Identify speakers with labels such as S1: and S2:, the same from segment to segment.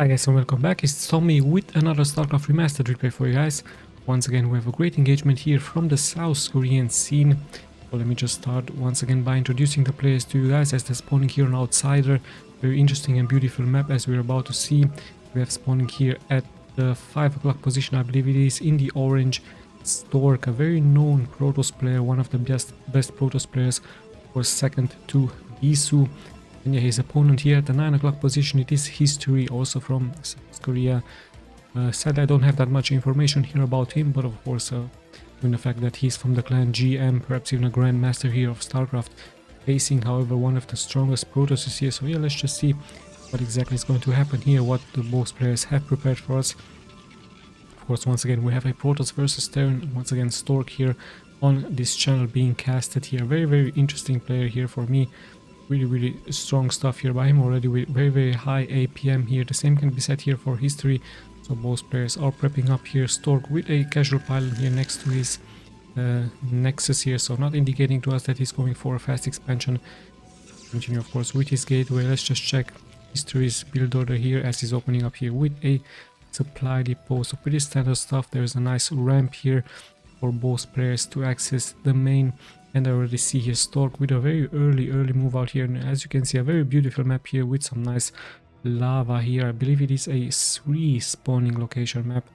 S1: Hi guys and welcome back, it's Tommy with another Starcraft Remastered replay for you guys. Once again we have a great engagement here from the South Korean scene. So let me just start once again by introducing the players to you guys as they're spawning here on Outsider. Very interesting and beautiful map as we're about to see. We have spawning here at the 5 o'clock position, I believe it is, in the orange, Stork, a very known Protoss player, one of the best Protoss players, for second to Isu. And yeah, his opponent here at the 9 o'clock position, it is History, also from South Korea. Sadly, I don't have that much information here about him, but of course, given the fact that he's from the clan GM, perhaps even a Grandmaster here of StarCraft, facing, however, one of the strongest Protosses here. So yeah, let's just see what exactly is going to happen here, what the both players have prepared for us. Of course, once again, we have a Protoss versus Terran, once again, Stork here on this channel being casted here. Very interesting player here for me. Really strong stuff here by him already with very high APM here. The same can be said here for History. So both players are prepping up here. Stork with a casual pylon here next to his Nexus here, so not indicating to us that he's going for a fast expansion. Continue of course with his gateway. Let's just check History's build order here as he's opening up here with a supply depot. So pretty standard stuff. There's a nice ramp here for both players to access the main. And I already see here Stork with a very early move out here, and as you can see, a very beautiful map here with some nice lava here. I believe it is a 3 spawning location map,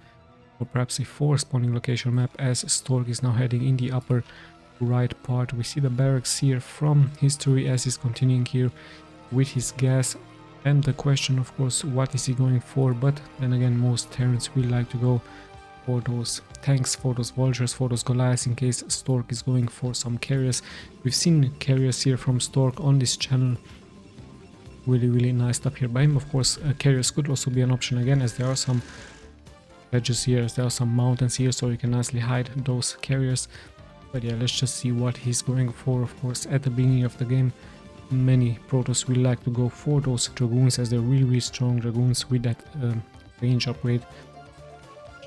S1: or perhaps a 4 spawning location map, as Stork is now heading in the upper right part. We see the barracks here from History as he's continuing here with his gas, and the question of course, what is he going for? But then again, most Terrans will like to go for those tanks, for those vultures, for those Goliaths, in case Stork is going for some carriers. We've seen carriers here from Stork on this channel. Really nice stuff here by him. Of course, carriers could also be an option again, as there are some ledges here, as there are some mountains here, so you can nicely hide those carriers. But yeah, let's just see what he's going for. Of course, at the beginning of the game, many Protoss will like to go for those Dragoons, as they're really strong Dragoons with that range upgrade.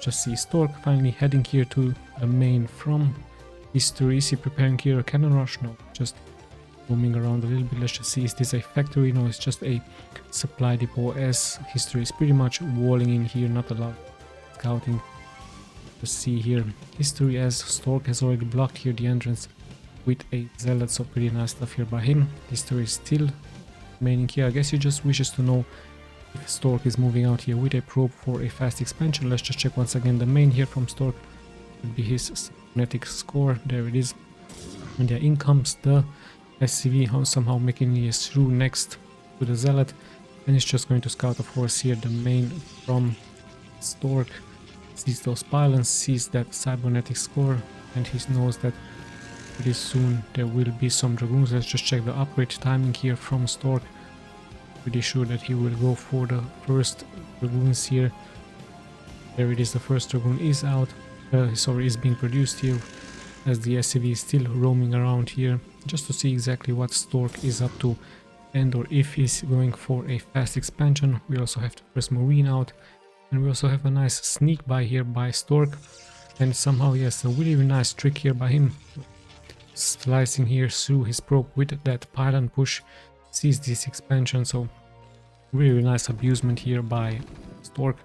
S1: Just see Stork finally heading here to the main from History. Is he preparing here a cannon rush? No, just roaming around a little bit. Let's just see, is this a factory? No, it's just a supply depot, as History is pretty much walling in here, not a lot of scouting. Just see here History, as Stork has already blocked here the entrance with a zealot, so pretty nice stuff here by him. History is still remaining here. I guess he just wishes to know if Stork is moving out here with a probe for a fast expansion. Let's just check once again the main here from Stork. Would be his cybernetic score. There it is. And yeah, in comes the SCV, somehow making it through next to the zealot. And it's just going to scout, of course, here the main from Stork. Sees those pylons, sees that cybernetic score, and he knows that pretty soon there will be some Dragoons. Let's just check the upgrade timing here from Stork. Pretty sure that he will go for the first Dragoons here. There it is, the first Dragoon is out, is being produced here, as the SCV is still roaming around here, just to see exactly what Stork is up to, and or if he's going for a fast expansion. We also have the first Marine out, and we also have a nice sneak by here by Stork, and somehow, yes, a really nice trick here by him, slicing here through his probe with that pylon push. Sees this expansion, so really nice abusement here by Stork.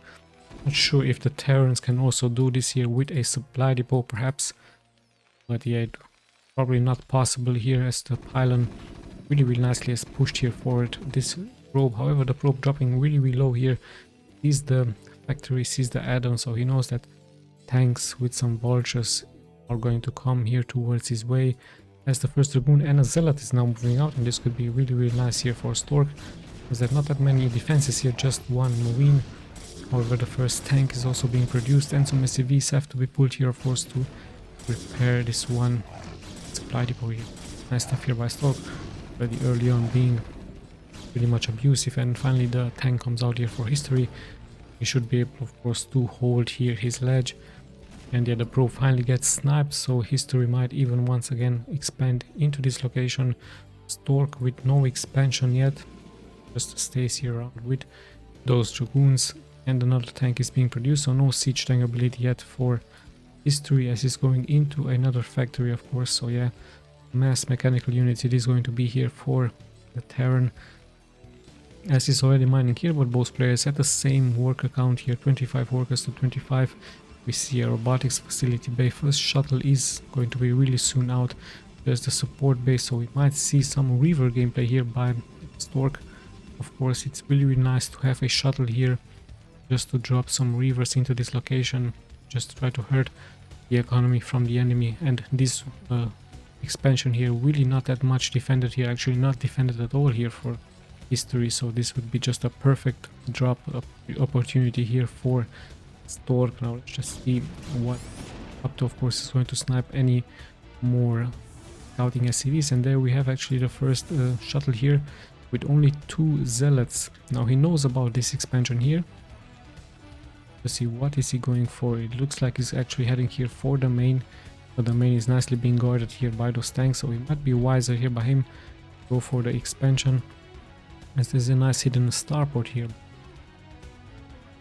S1: Not sure if the Terrans can also do this here with a supply depot perhaps, but yeah, probably not possible here, as the pylon really nicely has pushed here forward this probe. However, the probe dropping really low here, sees the factory, sees the add-on, so he knows that tanks with some vultures are going to come here towards his way, as the first Dragoon and a Zealot is now moving out, and this could be really nice here for Stork, because there are not that many defenses here, just one Marine. However, the first tank is also being produced, and some SCVs have to be pulled here, of course, to repair this one supply depot here. Nice stuff here by Stork, already early on being pretty much abusive, and finally the tank comes out here for History. He should be able, of course, to hold here his ledge. And yeah, the probe finally gets sniped, so History might even once again expand into this location. Stork with no expansion yet, just stays here around with those Dragoons, and another tank is being produced, so no siege tank ability yet for History, as he's going into another factory, of course. So yeah, mass mechanical units it is going to be here for the Terran. as he's already mining here, but both players at the same worker count here, 25 workers to 25. We see a robotics facility bay. First shuttle is going to be really soon out. There's the support base, so we might see some Reaver gameplay here by Stork. Of course, it's really, really nice to have a shuttle here, just to drop some Reavers into this location, just to try to hurt the economy from the enemy. And this expansion here, really not that much defended here, actually not defended at all here for history, so this would be just a perfect drop opportunity here for Stork. Now let's just see what up to. Of course, is going to snipe any more scouting SCVs, and there we have actually the first shuttle here with only 2 zealots. Now he knows about this expansion here. Let's see, what is he going for? It looks like he's actually heading here for the main, but the main is nicely being guarded here by those tanks, so it might be wiser here by him to go for the expansion, as there's a nice hidden starport here.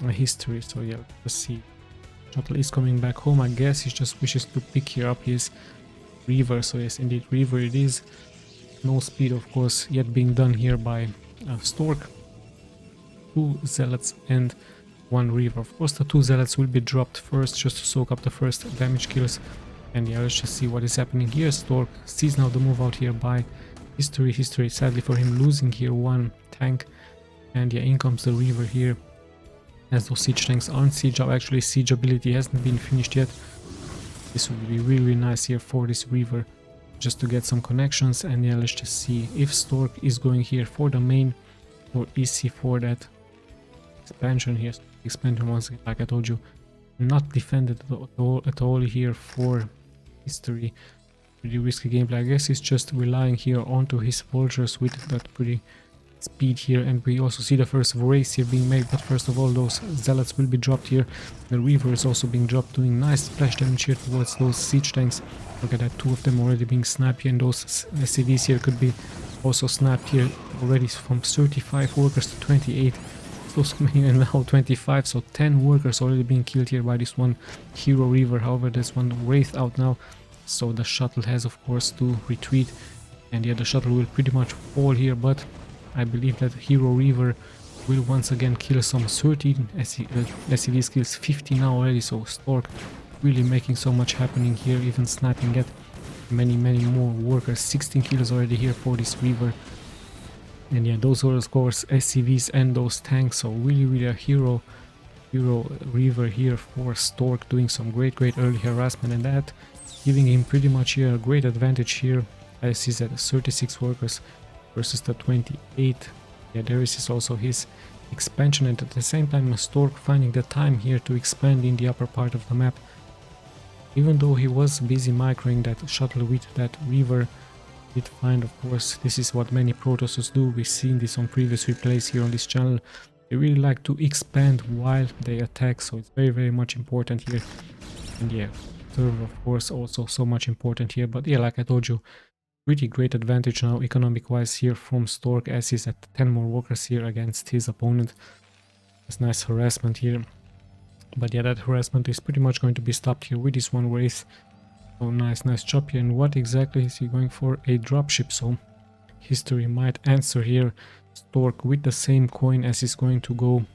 S1: A history, so yeah, let's see. Shuttle is coming back home. I guess he just wishes to pick here up his Reaver, so yes, indeed, Reaver it is. No speed, of course, yet being done here by Stork. 2 zealots and 1 Reaver. Of course, the 2 zealots will be dropped first, just to soak up the first damage kills. And yeah, let's just see what is happening here. Stork sees now the move out here by History. History, sadly for him, losing here 1 tank. And yeah, in comes the Reaver here, as those siege tanks aren't siege up. Actually, siege ability hasn't been finished yet. This would be really, really nice here for this Reaver, just to get some connections. And yeah, let's just see if Stork is going here for the main, or is he for that expansion here. Expansion, once again, like I told you, not defended at all here for History. Pretty risky gameplay. I guess he's just relying here onto his vultures with that pretty speed here, and we also see the first race here being made. But first of all, those zealots will be dropped here. The Reaver is also being dropped, doing nice splash damage here towards those siege tanks. Look at that, 2 of them already being sniped here, and those SCVs here could be also sniped here already from 35 workers to 28. So many, and now 25, so 10 workers already being killed here by this one hero Reaver. However, there's one Wraith out now, so the shuttle has of course to retreat, and yeah, the shuttle will pretty much fall here, but I believe that hero Reaver will once again kill some 13 SCVs, kills 50 now already, so Stork really making so much happening here, even sniping at many more workers. 16 kills already here for this Reaver. And yeah, those were of course SCVs and those tanks, so really a hero Reaver here for Stork, doing some great early harassment, and that giving him pretty much here a great advantage here, as he's at 36 workers versus the 28. Yeah, there is also his expansion, and at the same time Stork finding the time here to expand in the upper part of the map. Even though he was busy microing that shuttle with that Reaver, did find, of course, this is what many Protosses do. We've seen this on previous replays here on this channel. They really like to expand while they attack, so it's very much important here. And yeah, server of course also so much important here. But yeah, like I told you, pretty great advantage now economic wise here from Stork, as he's at 10 more workers here against his opponent. That's nice harassment here. But yeah, that harassment is pretty much going to be stopped here with this one Wraith. Oh, nice job here. And what exactly is he going for? A dropship, so History might answer here Stork with the same coin, as he's going to go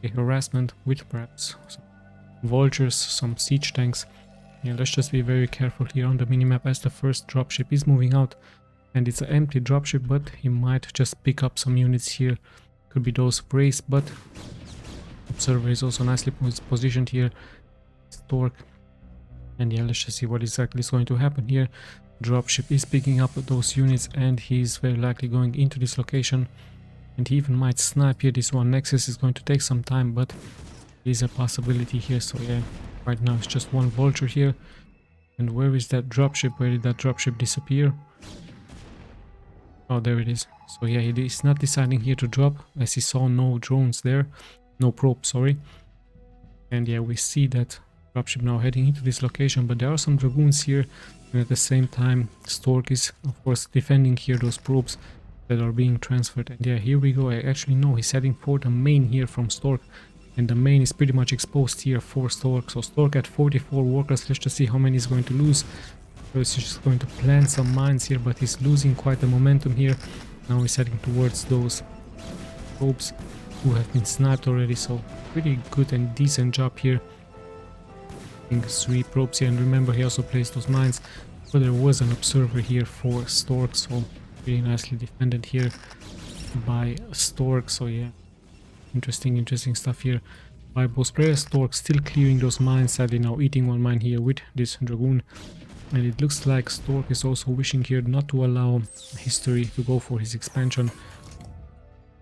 S1: a harassment with perhaps some vultures, some siege tanks. Yeah, let's just be very careful here on the minimap, as the first dropship is moving out, and it's an empty dropship, but he might just pick up some units here. Could be those Wraiths, but Observer is also nicely positioned here. Stork. And yeah, let's just see what exactly is going to happen here. Dropship is picking up those units, and he's very likely going into this location. And he even might snipe here. This one Nexus is going to take some time, but there is a possibility here. So yeah, right now it's just one vulture here. And where is that dropship? Where did that dropship disappear? Oh, there it is. So yeah, he is not deciding here to drop, as he saw no drones there. No probe, sorry. And yeah, we see that dropship now heading into this location, but there are some dragoons here, and at the same time Stork is of course defending here those probes that are being transferred. And yeah, here we go. I actually know he's heading for the main here from Stork, and the main is pretty much exposed here for Stork. So Stork at 44 workers. Let's just see how many he's going to lose. First he's just going to plant some mines here, but he's losing quite the momentum here. Now he's heading towards those probes who have been sniped already, so pretty good and decent job here. I think 3 probes here, and remember he also placed those mines, but there was an observer here for Stork, so really nicely defended here by Stork. So yeah, interesting stuff here by both players. Stork still clearing those mines, sadly now eating one mine here with this Dragoon. And it looks like Stork is also wishing here not to allow History to go for his expansion.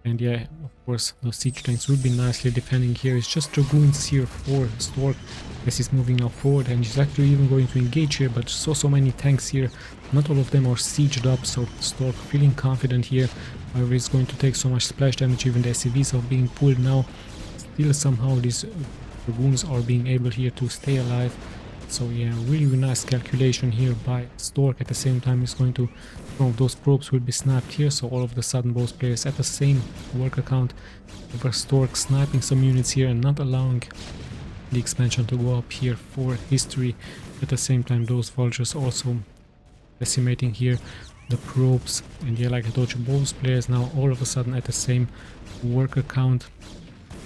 S1: And yeah, of course, those siege tanks will be nicely defending here. It's just Dragoons here for Stork as he's moving now forward, and he's actually even going to engage here, but so many tanks here. Not all of them are sieged up, so Stork feeling confident here. However, he's going to take so much splash damage, even the SCVs are being pulled now. Still somehow these Dragoons are being able here to stay alive. So yeah, really nice calculation here by Stork. At the same time, he's going to, some of those probes will be sniped here, so all of a sudden both players at the same worker count. Over Stork sniping some units here and not allowing the expansion to go up here for History. At the same time, those vultures also decimating here the probes. And yeah, like I told you, both players now all of a sudden at the same worker count.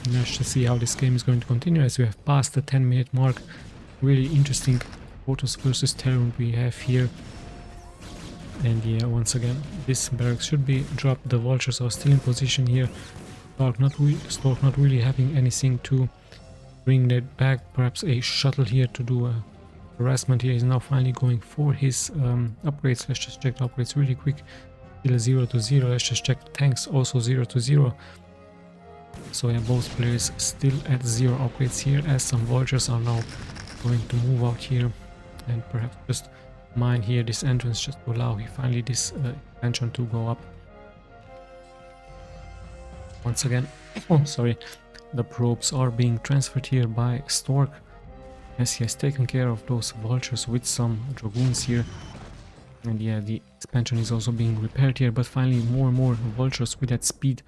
S1: And let's just see how this game is going to continue as we have passed the 10-minute mark. Really interesting Protoss versus Terran we have here. And yeah, once again, this barracks should be dropped. The vultures are still in position here. Stark not really having anything to bring that back. Perhaps a shuttle here to do a harassment here. Is now finally going for his upgrades. Let's just check the upgrades really quick. Still 0 to 0. Let's just check the tanks, also 0 to 0. So yeah, both players still at 0 upgrades here, as some vultures are now going to move out here and perhaps just mine here this entrance just to allow finally this expansion to go up. Once again, oh sorry, the probes are being transferred here by Stork as he has taken care of those vultures with some Dragoons here. And yeah, the expansion is also being repaired here, but finally more and more vultures with that speed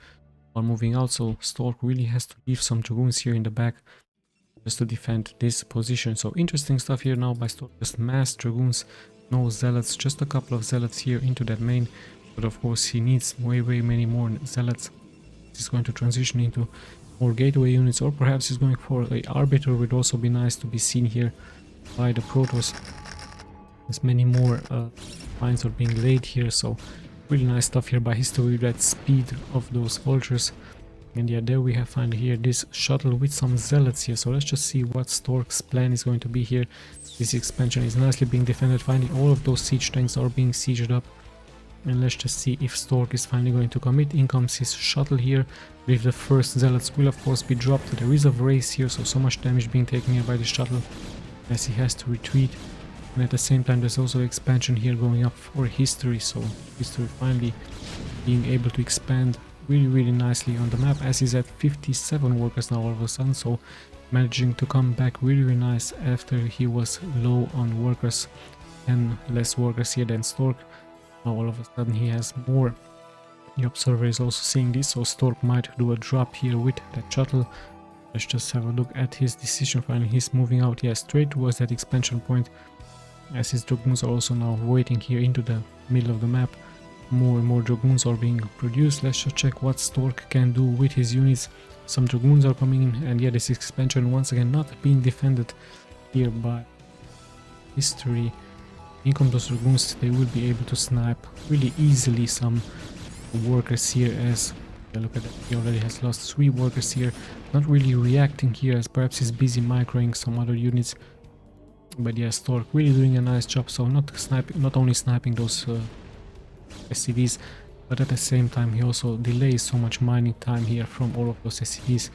S1: are moving out, so Stork really has to leave some Dragoons here in the back just to defend this position. So interesting stuff here now by Stork. Just mass Dragoons, no Zealots, just a couple of Zealots here into that main, but of course he needs way many more Zealots. He's going to transition into more gateway units, or perhaps he's going for a Arbiter. Would also be nice to be seen here by the Protoss, as many more mines are being laid here. So really nice stuff here by History with that speed of those vultures. And yeah, there we have finally here this shuttle with some Zealots here. So let's just see what Stork's plan is going to be here. This expansion is nicely being defended. Finally, all of those siege tanks are being sieged up. And let's just see if Stork is finally going to commit. In comes his shuttle here. With the first Zealots will of course be dropped. There is a race here, so much damage being taken here by the shuttle as he has to retreat. And at the same time, there's also expansion here going up for History. So History finally being able to expand really nicely on the map, as he's at 57 workers now all of a sudden, so managing to come back really nice after he was low on workers and less workers here than Stork. Now all of a sudden he has more. The observer is also seeing this, so Stork might do a drop here with that shuttle. Let's just have a look at his decision. Finally he's moving out, yeah, straight towards that expansion point, as his Dragoons are also now waiting here into the middle of the map. More and more Dragoons are being produced. Let's just check what Stork can do with his units. Some Dragoons are coming in, and yeah, this expansion once again not being defended here by History. In come those Dragoons, they will be able to snipe really easily some workers here, as yeah, look at that, he already has lost 3 workers here. Not really reacting here, as perhaps he's busy microing some other units. But yeah, Stork really doing a nice job, so not only sniping those SCVs, but at the same time he also delays so much mining time here from all of those SCVs.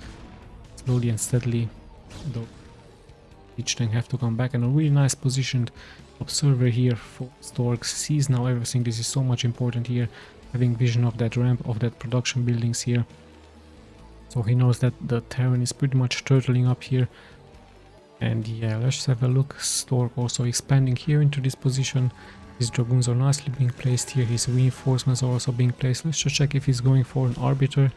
S1: Slowly and steadily though each tank have to come back, and a really nice positioned observer here for Stork sees now everything. This is so much important here, having vision of that ramp, of that production buildings here, so he knows that the Terran is pretty much turtling up here. And yeah, let's have a look. Stork also expanding here into this position. His Dragoons are nicely being placed here. His reinforcements are also being placed. Let's just check if he's going for an Arbiter.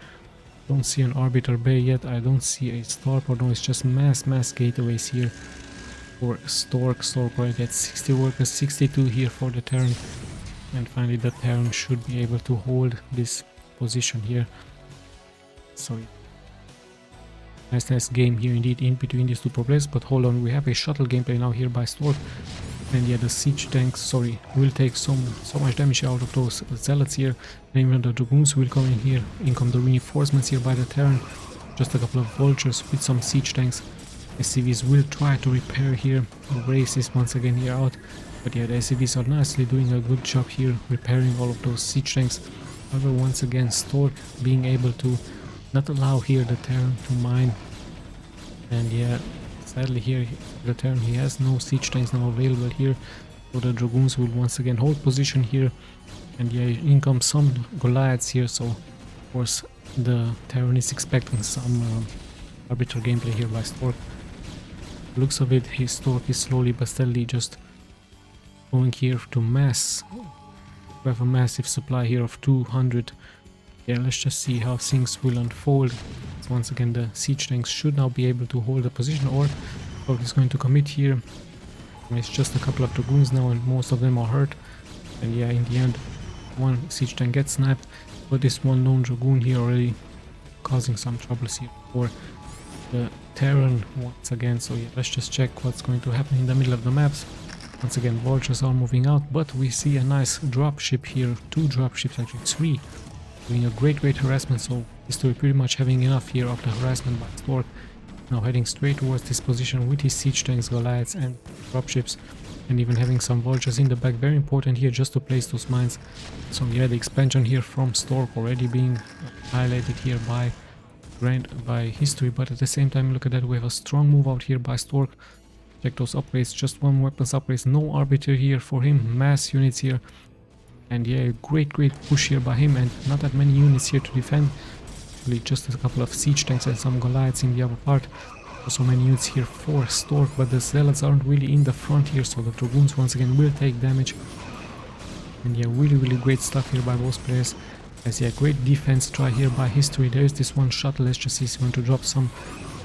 S1: Don't see an Arbiter Bay yet. I don't see a Starport. No, it's just mass gateways here for Stork. Stork already at 60 workers, 62 here for the Terran. And finally the Terran should be able to hold this position here. So nice game here indeed in between these two pro players. But hold on, we have a shuttle gameplay now here by Stork. And yeah, the siege tanks, sorry, will take so much damage out of those zealots here. And even the dragoons will come in here. In come the reinforcements here by the Terran. Just a couple of vultures with some siege tanks. SCVs will try to repair here. Race is once again here out. But yeah, the SCVs are nicely doing a good job here, repairing all of those siege tanks. However, once again, Stork being able to not allow here the Terran to mine. And yeah, sadly here the Terran, he has no siege tanks now available here, so the dragoons will once again hold position here. And yeah, in come some Goliaths here, so of course the Terran is expecting some arbiter gameplay here by Stork. Looks of it, his Stork is slowly but steadily just going here to mass. We have a massive supply here of 200. Yeah, let's just see how things will unfold. So once again, the siege tanks should now be able to hold the position, or Stork is going to commit here. And it's just a couple of dragoons now, and most of them are hurt. And yeah, in the end, one siege tank gets sniped, but this one lone dragoon here already causing some troubles here for the Terran once again. So yeah, let's just check what's going to happen in the middle of the maps. Once again, vultures are moving out, but we see a nice dropship here, 2 dropships, actually 3, doing a great harassment. So History pretty much having enough here of the harassment by Stork. Now heading straight towards this position with his siege tanks, Goliaths and dropships, and even having some vultures in the back. Very important here just to place those mines. So yeah, the expansion here from Stork already being highlighted here by History, but at the same time, look at that, we have a strong move out here by Stork. Check those upgrades, just 1 weapons upgrades, no arbiter here for him, mass units here. And yeah, great push here by him, and not that many units here to defend. Actually, just a couple of siege tanks and some Goliaths in the upper part. So many units here for Stork, but the zealots aren't really in the front here, so the dragoons once again will take damage. And yeah, really great stuff here by both players. As yeah, great defense try here by History. There is this one shuttle, let's just see, he's going to drop some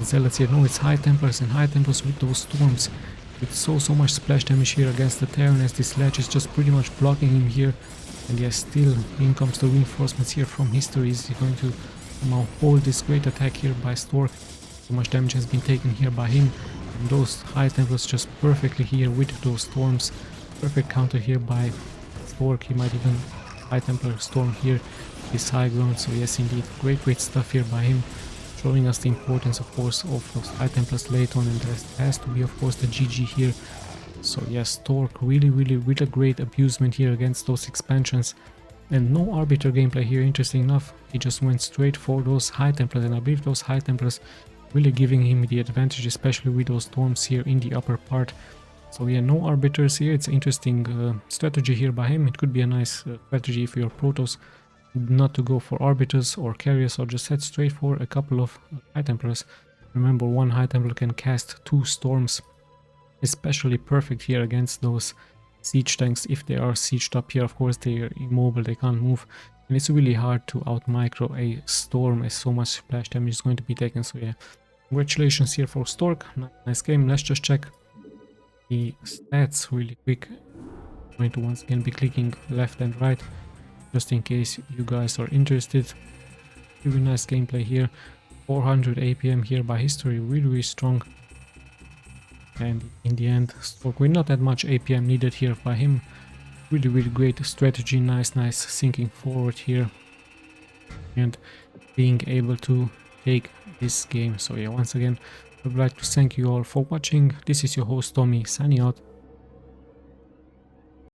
S1: zealots here. No, it's High Templars, and High Templars with those storms. With so much splash damage here against the Terran, as this ledge is just pretty much blocking him here. And yeah, still in comes the reinforcements here from History. Is he going to somehow hold this great attack here by Stork? So much damage has been taken here by him. And those High Templars just perfectly here with those storms. Perfect counter here by Stork. He might even High Templar storm here this high ground. So yes, indeed, great stuff here by him, showing us the importance, of course, of those High Templars late on, and there has to be, of course, the GG here. So yes, Stork really with a great abusement here against those expansions, and no arbiter gameplay here. Interesting enough, he just went straight for those High Templars, and I believe those High Templars really giving him the advantage, especially with those storms here in the upper part. So yeah, no arbiters here. It's an interesting strategy here by him. It could be a nice strategy if you're Protoss, not to go for arbiters or carriers, or just head straight for a couple of High Templars. Remember, one High Templar can cast 2 storms, especially perfect here against those siege tanks. If they are sieged up here, of course they are immobile, they can't move, and it's really hard to out micro a storm as so much splash damage is going to be taken. So yeah, congratulations here for Stork. Nice game. Let's just check the stats really quick. I'm going to once again be clicking left and right just in case you guys are interested. Really nice gameplay here. 400 APM here by History, really strong. And in the end, Stork with not that much APM needed here by him. Really great strategy, nice sinking forward here and being able to take this game. So yeah, once again, I would like to thank you all for watching. This is your host Tommy signing out.